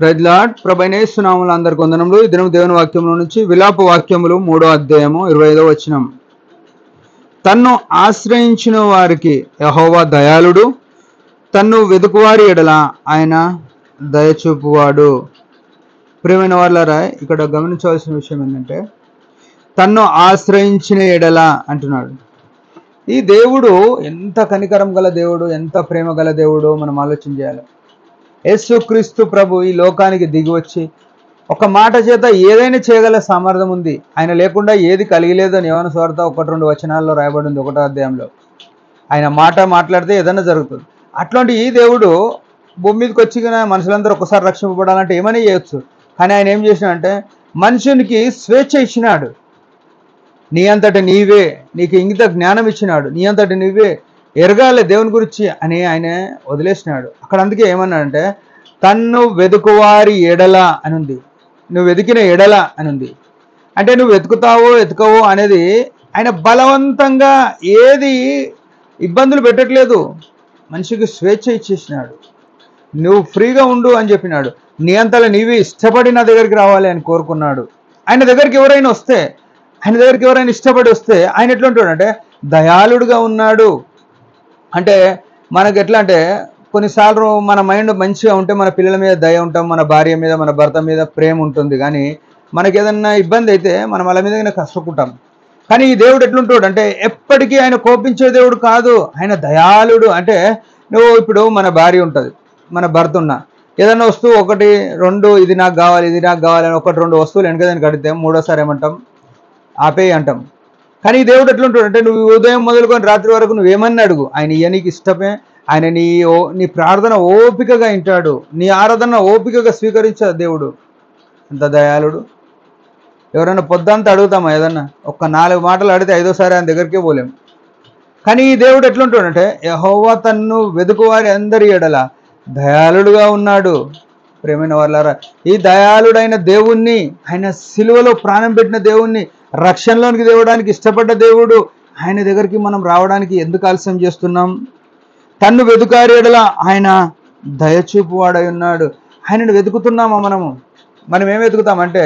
Praise lord. ప్రభువైన యేసు నామములో అందరికి వందనములు. ఈ దినం దేవుని వాక్యంలో నుంచి విలాప వాక్యములు 3వ అధ్యాయము 25వ వచనం. తన్ను ఆశ్రయించిన వారికి యెహోవా దయాళుడు, తన్ను వెదుకువారి ఎడల ఆయన దయచూపువాడు. ప్రియమైన వాళ్ళారా, ఇక్కడ గమనించవలసిన విషయం ఏంటంటే తన్ను ఆశ్రయించిన ఎడల అంటున్నాడు. ఈ దేవుడు ఎంత కనికరం గల దేవుడు, ఎంత ప్రేమ గల దేవుడు మనం ఆలోచన చేయాలి. యేసుక్రీస్తు ప్రభు ఈ లోకానికి దిగి వచ్చి ఒక మాట చేత ఏదైనా చేయగల సామర్థ్యం ఉంది. ఆయన లేకుండా ఏది కలిగలేదు అని యోహాను సువార్త 1-2 వచనాల్లో రాయబడి ఉంది 1వ అధ్యాయంలో. ఆయన మాట మాట్లాడితే ఏదైనా జరుగుతుంది. అట్లాంటి ఈ దేవుడు భూమి మీదకి వచ్చి మనుషులందరూ ఒకసారి రక్షింపబడాలంటే ఏమని చేయొచ్చు. కానీ ఆయన ఏం చేసినాడంటే మనుషునికి స్వేచ్ఛ ఇచ్చినాడు. నీ అంతటి నీవే, నీకు ఇంగిత జ్ఞానం ఇచ్చినాడు, నీ అంతటి నీవే ఎరగాలి దేవుని గురించి అని ఆయన వదిలేసినాడు. అక్కడ అందుకే ఏమన్నాడంటే తన్ను వెదుకువారి ఎడల అని ఉంది, నువ్వు వెతికిన ఎడల అని ఉంది. అంటే నువ్వు వెతుకుతావో అనేది ఆయన బలవంతంగా ఏది ఇబ్బందులు పెట్టట్లేదు. మనిషికి స్వేచ్ఛ ఇచ్చేసినాడు. నువ్వు ఫ్రీగా ఉండు అని చెప్పినాడు. నీ అంతలో నీవే ఇష్టపడి నా దగ్గరికి రావాలి అని కోరుకున్నాడు. ఆయన దగ్గరికి ఎవరైనా ఇష్టపడి వస్తే ఆయన ఎట్లా ఉంటాడంటే దయాళుడుగా ఉన్నాడు. అంటే మనకు ఎట్లా అంటే కొన్నిసార్లు మన మైండ్ మంచిగా ఉంటే మన పిల్లల మీద దయ ఉంటాం, మన భార్య మీద, మన భర్త మీద ప్రేమ ఉంటుంది. కానీ మనకి ఏదన్నా ఇబ్బంది అయితే మనం వాళ్ళ మీద కష్టకుంటాం. కానీ ఈ దేవుడు ఎట్లుంటాడు అంటే ఎప్పటికీ ఆయన కోపించే దేవుడు కాదు, ఆయన దయాళుడు. అంటే నువ్వు ఇప్పుడు మన భార్య ఉంటుంది, మన భర్త ఉన్నా ఏదన్నా వస్తువు 1, 2 ఇది నాకు కావాలి అని 1, 2 వస్తువులు వెనకదని కడితే మూడోసారి ఏమంటాం, ఆపేయి అంటాం. కానీ ఈ దేవుడు ఎట్లుంటాడు అంటే నువ్వు ఉదయం మొదలుకొని రాత్రి వరకు నువ్వేమన్నా అడుగు, ఆయన నీకు ఇష్టమే. ఆయన నీ ప్రార్థన ఓపికగా వింటాడు, నీ ఆరాధన ఓపికగా స్వీకరించే దేవుడు. అంత దయాళుడు. ఎవరైనా పొద్దంతా అడుగుతామా ఏదన్నా, 4 మాటలు అడిగితే 5వసారి ఆయన దగ్గరికే పోలేము. కానీ ఈ దేవుడు ఎట్లుంటాడంటే యెహోవా తన్ను వెదుకువారి అందరి ఎడల దయాళుడుగా ఉన్నాడు. ప్రేమైన వాళ్ళారా, ఈ దయాళుడైన దేవుణ్ణి, ఆయన సిలువలో ప్రాణం పెట్టిన దేవుణ్ణి, రక్షణలోనికి తేవడానికి ఇష్టపడ్డ దేవుడు, ఆయన దగ్గరికి మనం రావడానికి ఎందుకు ఆలస్యం చేస్తున్నాం? తన్ను వెదుకారి ఎడల ఆయన దయచూపువాడై ఉన్నాడు. ఆయనను వెతుకుతున్నామా మనం ఏం వెతుకుతామంటే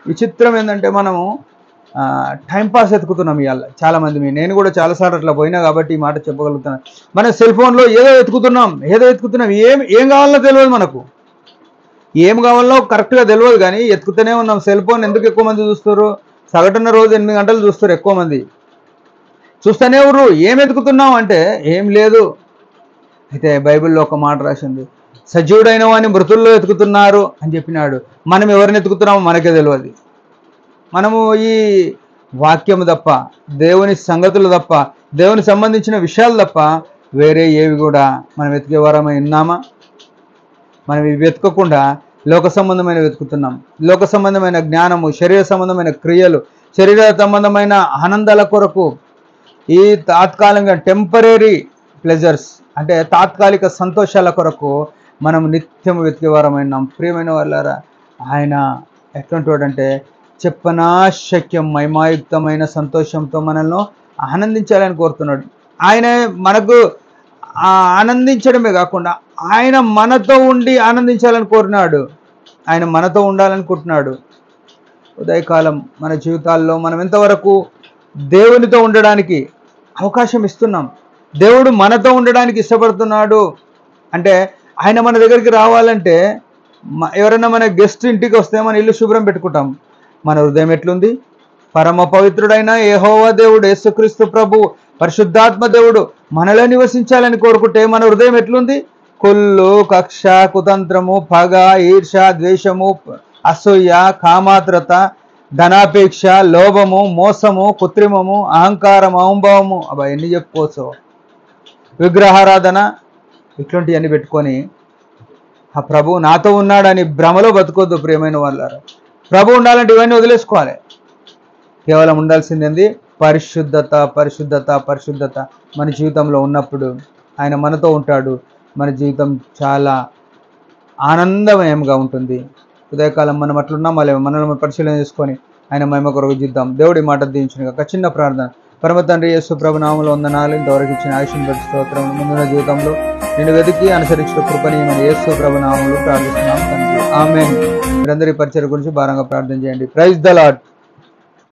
విచిత్రం ఏంటంటే మనము టైంపాస్ వెతుకుతున్నాం. ఇవాళ చాలామంది, నేను కూడా చాలాసార్లు అట్లా పోయినా కాబట్టి ఈ మాట చెప్పగలుగుతున్నాను. మన సెల్ ఫోన్లో ఏదో వెతుకుతున్నాం. ఏం కావాలో తెలియదు, మనకు ఏం కావాలో కరెక్ట్గా తెలియదు. కానీ ఎత్తుకుతూనే ఉన్నాం. సెల్ ఫోన్ ఎందుకు ఎక్కువ మంది చూస్తారు? సగటున రోజు 8 గంటలు చూస్తారు ఎక్కువ మంది. చూస్తూనే ఎవరు ఏం వెతుకుతున్నాం అంటే ఏం లేదు. అయితే బైబిల్లో ఒక మాట రాసింది, సజీవుడైన వాడిని మృతుల్లో వెతుకుతున్నారు అని చెప్పినాడు. మనం ఎవరిని వెతుకుతున్నామో మనకే తెలియదు. మనము ఈ వాక్యము తప్ప, దేవుని సంగతులు తప్ప, దేవునికి సంబంధించిన విషయాలు తప్ప వేరే ఏవి కూడా మనం వెతికేవారమై ఉన్నామా? మనం ఇవి వెతకకుండా లోక సంబంధమైన వెతుకుతున్నాం. లోక సంబంధమైన జ్ఞానము, శరీర సంబంధమైన క్రియలు, శరీర సంబంధమైన ఆనందాల కొరకు, ఈ తాత్కాలికంగా టెంపరీ ప్లెజర్స్ అంటే తాత్కాలిక సంతోషాల కొరకు మనం నిత్యం వెతికేవారమైనాం. ప్రియమైన వాళ్ళారా, ఆయన ఎట్లాంటివాడంటే చెప్పనాశక్యం మహిమాయుక్తమైన సంతోషంతో మనల్ని ఆనందించాలని కోరుతున్నాడు. ఆయన మనకు ఆనందించడమే కాకుండా ఆయన మనతో ఉండి ఆనందించాలని కోరినాడు. ఆయన మనతో ఉండాలనుకుంటున్నాడు. ఉదయకాలం మన జీవితాల్లో మనం ఎంతవరకు దేవునితో ఉండడానికి అవకాశం ఇస్తున్నాం? దేవుడు మనతో ఉండడానికి ఇష్టపడుతున్నాడు. అంటే ఆయన మన దగ్గరికి రావాలంటే ఎవరైనా మన గెస్ట్ ఇంటికి వస్తే మన ఇల్లు శుభ్రం పెట్టుకుంటాం. మన హృదయం ఎట్లుంది? పరమ పవిత్రుడైన యెహోవా దేవుడు యేసుక్రీస్తు ప్రభు పరిశుద్ధాత్మ దేవుడు మనలో నివసించాలని కోరుకుంటే మన హృదయం ఎట్లుంది? కుళ్ళు, కక్ష, కుతంత్రము, పగ, ఈర్ష, ద్వేషము, అసూయ, కామాత్రత, ధనాపేక్ష, లోభము, మోసము, కృత్రిమము, అహంకారం, అహంభావము, ఎన్ని చెప్పుకోవచ్చు, విగ్రహారాధన, ఇట్లాంటివన్నీ పెట్టుకొని ఆ ప్రభు నాతో ఉన్నాడని భ్రమలో బతుకోద్దు. ప్రియమైన వాళ్ళారా, ప్రభు ఉండాలంటే ఇవన్నీ వదిలేసుకోవాలి. కేవలం ఉండాల్సింది పరిశుద్ధత, పరిశుద్ధత, పరిశుద్ధత. మన జీవితంలో ఉన్నప్పుడు ఆయన మనతో ఉంటాడు. మన జీవితం చాలా ఆనందమయంగా ఉంటుంది. ఉదయకాలం మనం అట్లున్నాం, మనల్ని పరిశీలన చేసుకొని ఆయన మహిమ కొరకు జీద్దాం. దేవుడి మాట దీవించును. ఒక చిన్న ప్రార్థన. పరమ తండ్రి యేసు ప్రభు నామములో వందనాలు. ఇంతవరకు ఇచ్చిన ఆయుష్ను బట్టి స్తోత్రం. ముందున్న జీవితంలో నిన్ను వెతికి అనుసరించిన కృపని మన యేసు ప్రభు నామములో ప్రార్థిస్తున్నాం తండ్రి. ఆమేన్. మీరందరి పరిచయం గురించి భారంగా ప్రార్థన చేయండి. Praise the lord.